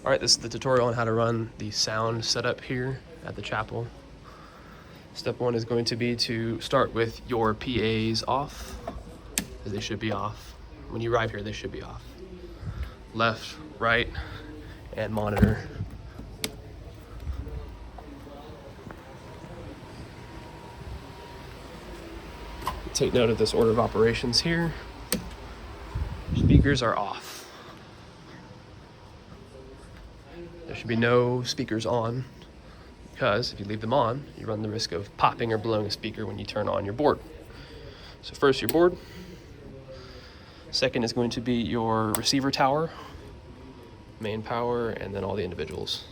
All right, this is the tutorial on how to run the sound setup here at the chapel. Step one is going to be to start with your PAs off, as they should be off. When you arrive here, they should be off. Left, right, and monitor. Take note of this order of operations here. Speakers are off. There should be no speakers on, because if you leave them on, you run the risk of popping or blowing a speaker when you turn on your board. So first, your board. Second is going to be your receiver tower, main power, and then all the individuals.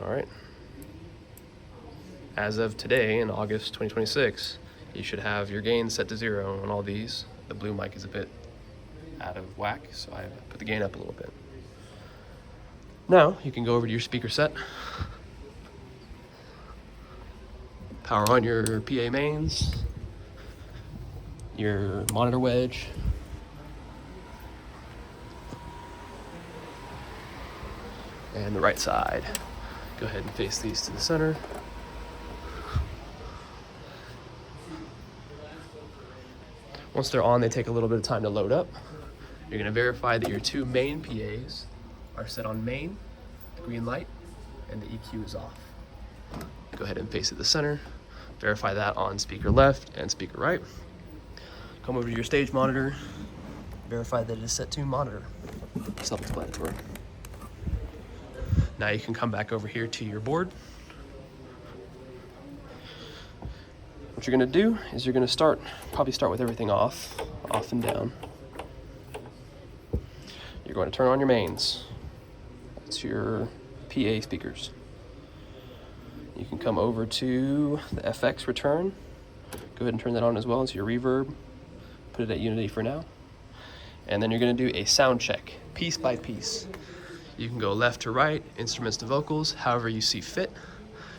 All right. As of today, in August 2026, you should have your gain set to 0 on all these. The blue mic is a bit out of whack, so I put the gain up a little bit. Now, you can go over to your speaker set. Power on your PA mains, your monitor wedge, and the right side. Go ahead and face these to the center. Once they're on, they take a little bit of time to load up. You're going to verify that your two main PAs are set on main, the green light, and the EQ is off. Go ahead and face it to the center. Verify that on speaker left and speaker right. Come over to your stage monitor. Verify that it is set to monitor. Self-explanatory. Now you can come back over here to your board. What you're going to do is you're going to probably start with everything off and down. You're going to turn on your mains. That's your PA speakers. You can come over to the FX return. Go ahead and turn that on as well as your reverb. Put it at unity for now. And then you're going to do a sound check, piece by piece. You can go left to right, instruments to vocals, however you see fit.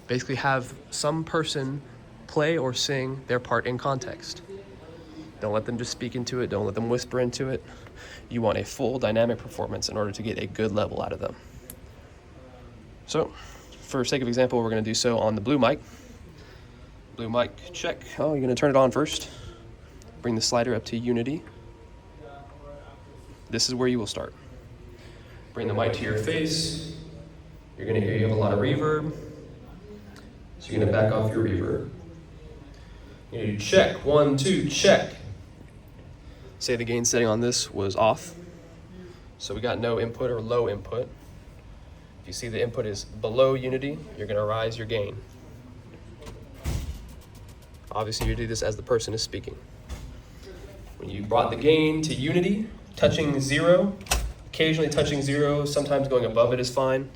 Basically have some person play or sing their part in context. Don't let them just speak into it. Don't let them whisper into it. You want a full dynamic performance in order to get a good level out of them. So, for sake of example, we're going to do so on the blue mic. Blue mic check. Oh, you're going to turn it on first. Bring the slider up to unity. This is where you will start. Bring the mic to your face. You're going to hear you have a lot of reverb. So you're going to back off your reverb. You do check, 1, 2, check. Say the gain setting on this was off. So we got no input or low input. If you see the input is below unity, you're going to rise your gain. Obviously you do this as the person is speaking. When you brought the gain to unity, touching 0, occasionally touching 0, sometimes going above it is fine.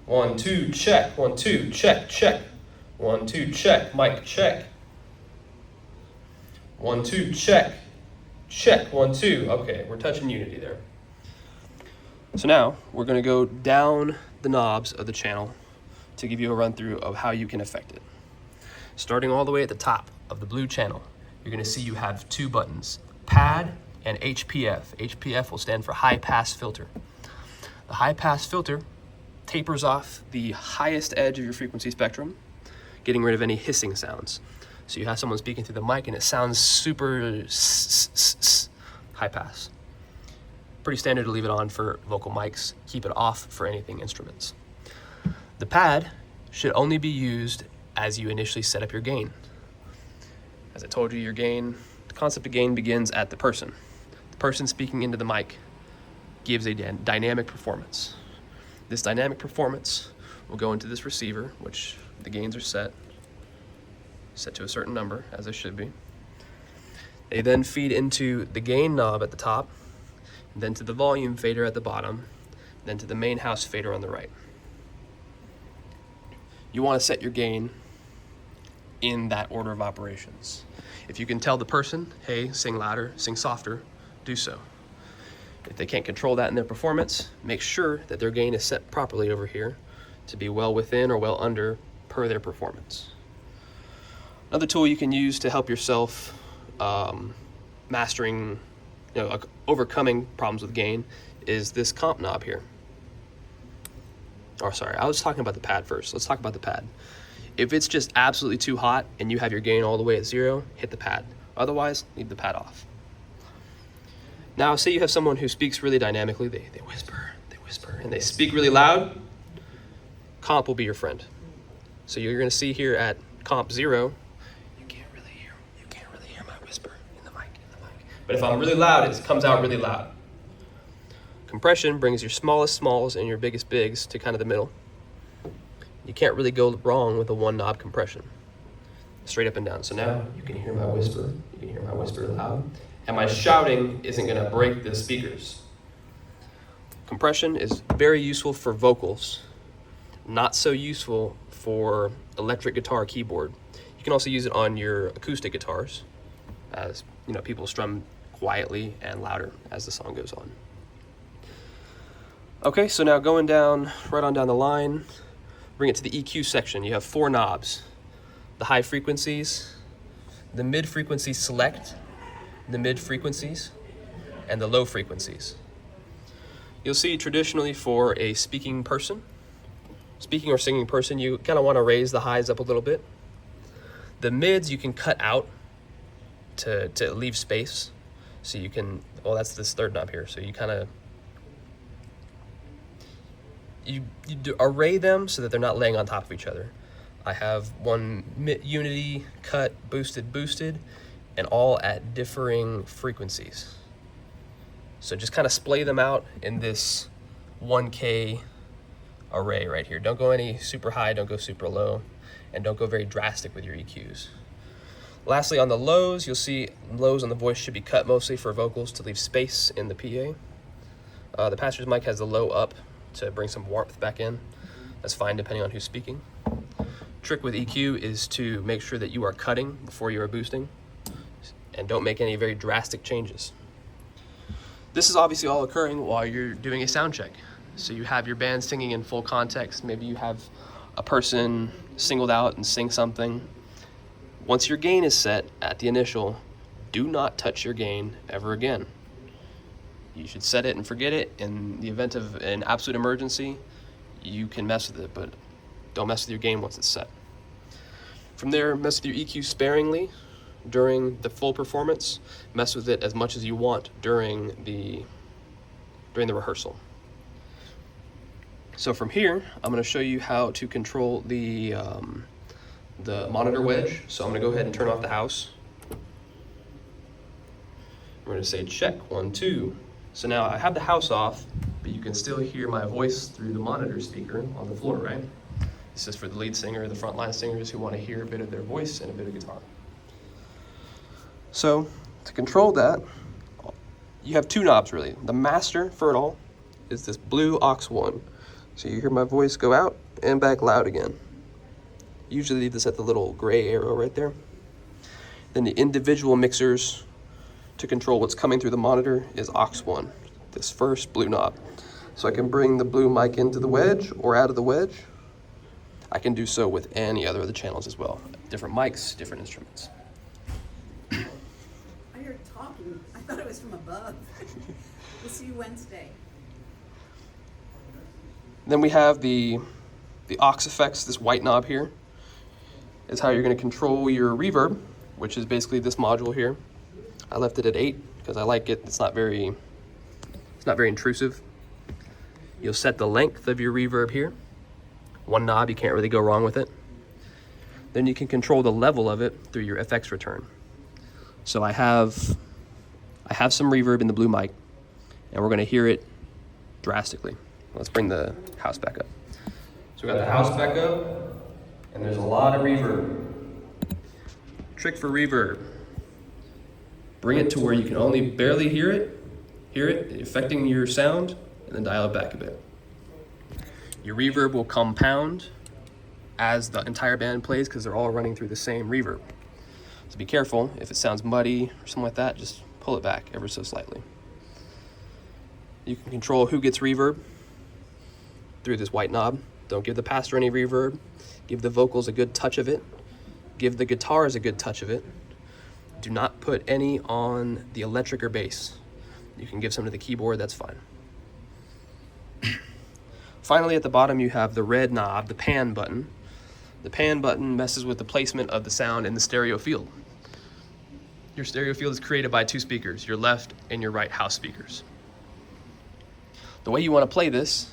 1, 2, check, 1, 2, check, check. 1, 2, check, mic check. 1, 2, check, check, 1, 2. Okay, we're touching unity there. So now we're going to go down the knobs of the channel to give you a run through of how you can affect it. Starting all the way at the top of the blue channel, you're going to see you have two buttons, pad and HPF. HPF will stand for high pass filter. The high pass filter tapers off the highest edge of your frequency spectrum, getting rid of any hissing sounds. So you have someone speaking through the mic and it sounds super high pass. Pretty standard to leave it on for vocal mics. Keep it off for anything instruments. The pad should only be used as you initially set up your gain. As I told you, your gain, the concept of gain begins at the person. The person speaking into the mic gives a dynamic performance. This dynamic performance will go into this receiver, which the gains are set to a certain number, as they should be. They then feed into the gain knob at the top, then to the volume fader at the bottom, then to the main house fader on the right. You want to set your gain in that order of operations. If you can tell the person, hey, sing louder, sing softer, do so. If they can't control that in their performance, make sure that their gain is set properly over here to be well within or well under per their performance. Another tool you can use to help yourself mastering, overcoming problems with gain is this comp knob here. Or sorry, I was talking about the pad first. Let's talk about the pad. If it's just absolutely too hot and you have your gain all the way at 0, hit the pad. Otherwise, leave the pad off. Now, say you have someone who speaks really dynamically. They whisper, and they speak really loud. Comp will be your friend. So you're going to see here at comp 0, you can't really hear my whisper in the mic. But if I'm really loud, it comes out really loud. Compression brings your smallest smalls and your biggest bigs to kind of the middle. You can't really go wrong with a one knob compression. Straight up and down. So now you can hear my whisper. You can hear my whisper loud. And my shouting isn't going to break the speakers. Compression is very useful for vocals. Not so useful for electric guitar keyboard. You can also use it on your acoustic guitars, as people strum quietly and louder as the song goes on. Okay, so now going down, right on down the line, bring it to the EQ section. You have 4 knobs. The high frequencies, the mid frequencies select, the mid frequencies, and the low frequencies. You'll see traditionally for a speaking or singing person, you kind of want to raise the highs up a little bit. The mids you can cut out to leave space. So you can, that's this third knob here. So you kind of, you array them so that they're not laying on top of each other. I have one unity, cut, boosted, and all at differing frequencies. So just kind of splay them out in this 1K array right here. Don't go any super high, don't go super low, and don't go very drastic with your EQs. Lastly, on the lows, you'll see lows on the voice should be cut mostly for vocals to leave space in the PA. The pastor's mic has the low up to bring some warmth back in. That's fine depending on who's speaking. Trick with EQ is to make sure that you are cutting before you are boosting, and don't make any very drastic changes. This is obviously all occurring while you're doing a sound check. So you have your band singing in full context. Maybe you have a person singled out and sing something. Once your gain is set at the initial, do not touch your gain ever again. You should set it and forget it. In the event of an absolute emergency, you can mess with it, but don't mess with your gain once it's set. From there, mess with your EQ sparingly during the full performance. Mess with it as much as you want during the rehearsal. So from here, I'm going to show you how to control the monitor wedge. So I'm going to go ahead and turn off the house. We're going to say check, 1, 2. So now I have the house off, but you can still hear my voice through the monitor speaker on the floor, right? This is for the lead singer, the frontline singers who want to hear a bit of their voice and a bit of guitar. So to control that, you have 2 knobs really. The master for it all is this blue aux 1. So you hear my voice go out and back loud again. Usually leave this at the little gray arrow right there. Then the individual mixers to control what's coming through the monitor is aux 1, this first blue knob. So I can bring the blue mic into the wedge or out of the wedge. I can do so with any other of the channels as well. Different mics, different instruments. I heard talking. I thought it was from above. We'll see you Wednesday. Then we have the aux effects, this white knob here is how you're going to control your reverb, which is basically this module here. I left it at 8 because I like it. It's not very intrusive. You'll set the length of your reverb here. 1 knob, you can't really go wrong with it. Then you can control the level of it through your FX return. So I have some reverb in the blue mic, and we're going to hear it drastically. Let's bring the house back up. So we got the house back up, and there's a lot of reverb. Trick for reverb. Bring it to where you can only barely hear it, affecting your sound, and then dial it back a bit. Your reverb will compound as the entire band plays because they're all running through the same reverb. So be careful, if it sounds muddy or something like that, just pull it back ever so slightly. You can control who gets reverb through this white knob. Don't give the pastor any reverb. Give the vocals a good touch of it. Give the guitars a good touch of it. Do not put any on the electric or bass. You can give some to the keyboard, that's fine. Finally, at the bottom, you have the red knob, the pan button. The pan button messes with the placement of the sound in the stereo field. Your stereo field is created by two speakers, your left and your right house speakers. The way you want to play this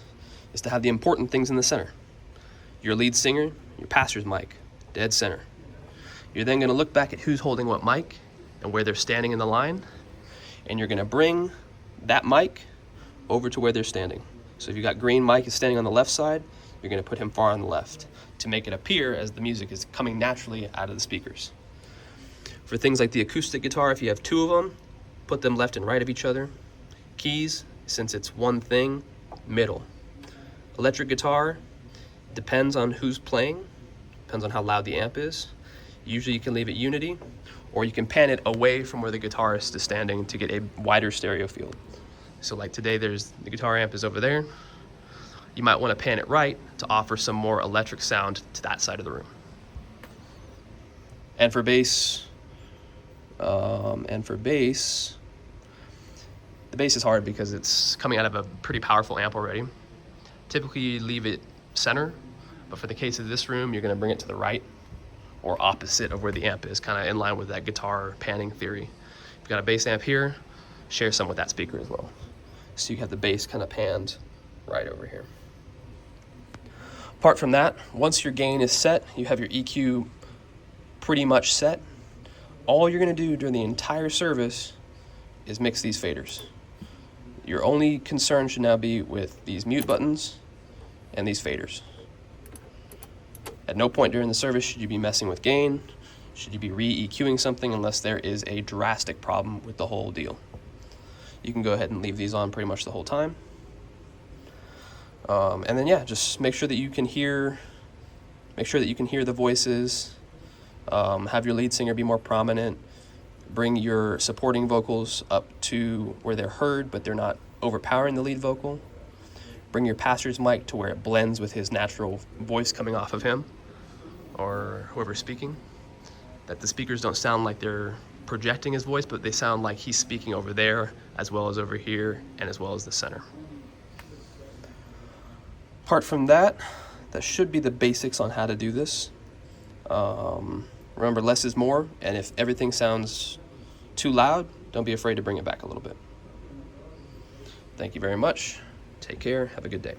is to have the important things in the center. Your lead singer, your pastor's mic, dead center. You're then going to look back at who's holding what mic and where they're standing in the line, and you're going to bring that mic over to where they're standing. So if you got green mic is standing on the left side, you're going to put him far on the left to make it appear as the music is coming naturally out of the speakers. For things like the acoustic guitar, if you have two of them, put them left and right of each other. Keys, since it's one thing, middle. Electric guitar, depends on who's playing, depends on how loud the amp is. Usually you can leave it unity, or you can pan it away from where the guitarist is standing to get a wider stereo field. So like today, the guitar amp is over there. You might want to pan it right to offer some more electric sound to that side of the room. And for bass, the bass is hard because it's coming out of a pretty powerful amp already. Typically you leave it center, but for the case of this room, you're going to bring it to the right or opposite of where the amp is, kind of in line with that guitar panning theory. If you've got a bass amp here, share some with that speaker as well. So you have the bass kind of panned right over here. Apart from that, once your gain is set, you have your EQ pretty much set. All you're going to do during the entire service is mix these faders. Your only concern should now be with these mute buttons and these faders. At no point during the service should you be messing with gain, should you be re-EQing something unless there is a drastic problem with the whole deal. You can go ahead and leave these on pretty much the whole time. And then yeah, just make sure that you can hear the voices, have your lead singer be more prominent, bring your supporting vocals up to where they're heard but they're not overpowering the lead vocal. Bring your pastor's mic to where it blends with his natural voice coming off of him or whoever's speaking. That the speakers don't sound like they're projecting his voice, but they sound like he's speaking over there as well as over here and as well as the center. Apart from that, that should be the basics on how to do this. Remember, less is more, and if everything sounds too loud, don't be afraid to bring it back a little bit. Thank you very much. Take care. Have a good day.